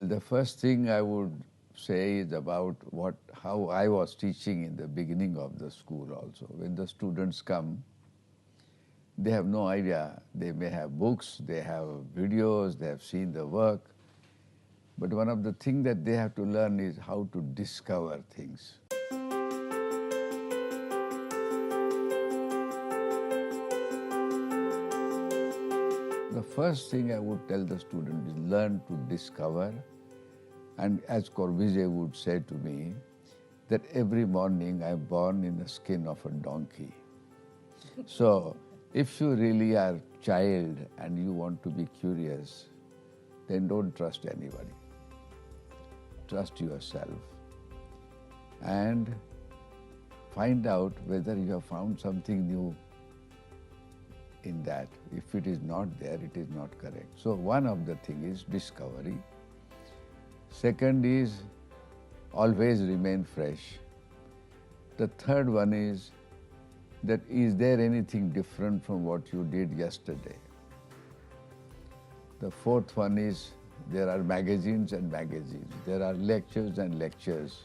The first thing I would say is about how I was teaching in the beginning of the school also. When the students come, they have no idea. They may have books, they have videos, they have seen the work. But one of the things that they have to learn is how to discover things. The first thing I would tell the student is learn to discover. And as Corbusier would say to me, that every morning I am born in the skin of a donkey. So if you really are a child and you want to be curious, then don't trust anybody. Trust yourself and find out whether you have found something new in that. If it is not there, it is not correct. So one of the things is discovery. Second is always remain fresh. The third one is that is there anything different from what you did yesterday? The fourth one is there are magazines and magazines. There are lectures and lectures.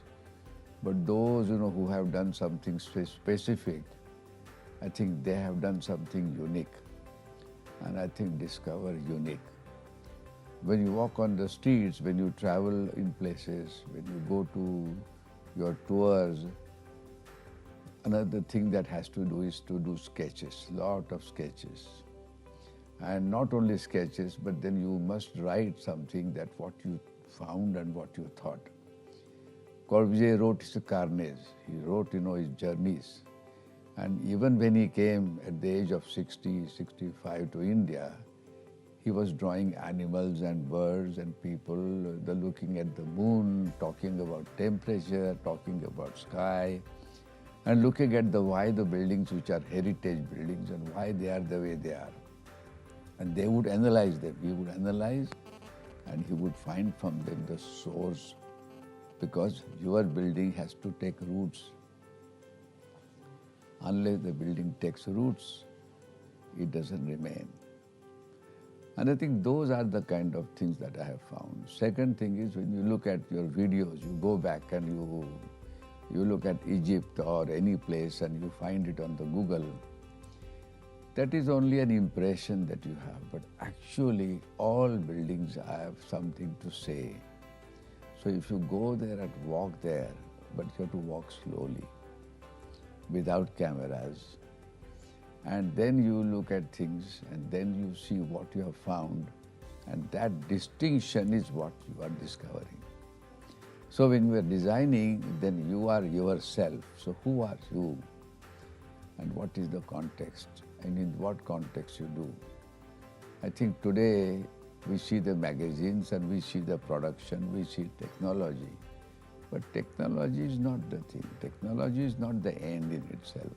But those who have done something specific, I think they have done something unique. And I think discover unique. When you walk on the streets, when you travel in places, when you go to your tours, another thing that has to do is to do sketches, lot of sketches. And not only sketches, but then you must write something that what you found and what you thought. Corbusier wrote his carnets, he wrote his journeys. And even when he came at the age of 60, 65 to India, he was drawing animals and birds and people, looking at the moon, talking about temperature, talking about sky, and looking at why the buildings which are heritage buildings and why they are the way they are. And they would analyze them. He would analyze and he would find from them the source, because your building has to take roots. Unless the building takes roots, it doesn't remain. And I think those are the kind of things that I have found. Second thing is when you look at your videos, you go back and you look at Egypt or any place and you find it on the Google, that is only an impression that you have. But actually all buildings have something to say. So if you go there and walk there, but you have to walk slowly, without cameras, and then you look at things and then you see what you have found, and that distinction is what you are discovering. So when you are designing, then you are yourself. So who are you? And what is the context? And in what context you do? I think today we see the magazines and we see the production, we see technology. But technology is not the thing. Technology is not the end in itself.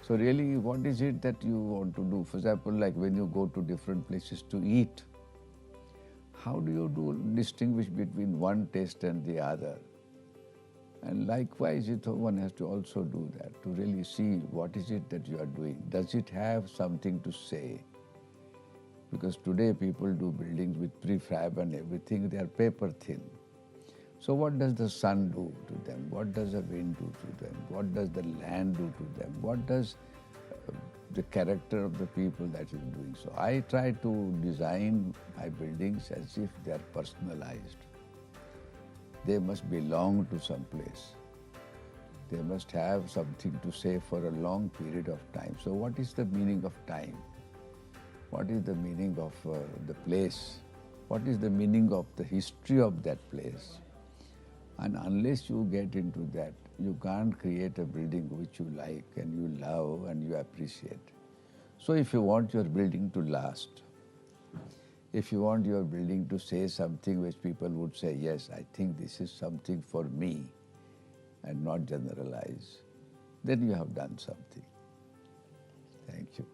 So really, what is it that you want to do? For example, like when you go to different places to eat, how do you distinguish between one taste and the other? And likewise, one has to also do that, to really see what is it that you are doing. Does it have something to say? Because today people do buildings with prefab and everything, they are paper thin. So what does the sun do to them? What does the wind do to them? What does the land do to them? What does the character of the people that is doing? So I try to design my buildings as if they are personalized. They must belong to some place. They must have something to say for a long period of time. So what is the meaning of time? What is the meaning of the place? What is the meaning of the history of that place? And unless you get into that, you can't create a building which you like and you love and you appreciate. So if you want your building to last, if you want your building to say something which people would say, yes, I think this is something for me, and not generalize, then you have done something. Thank you.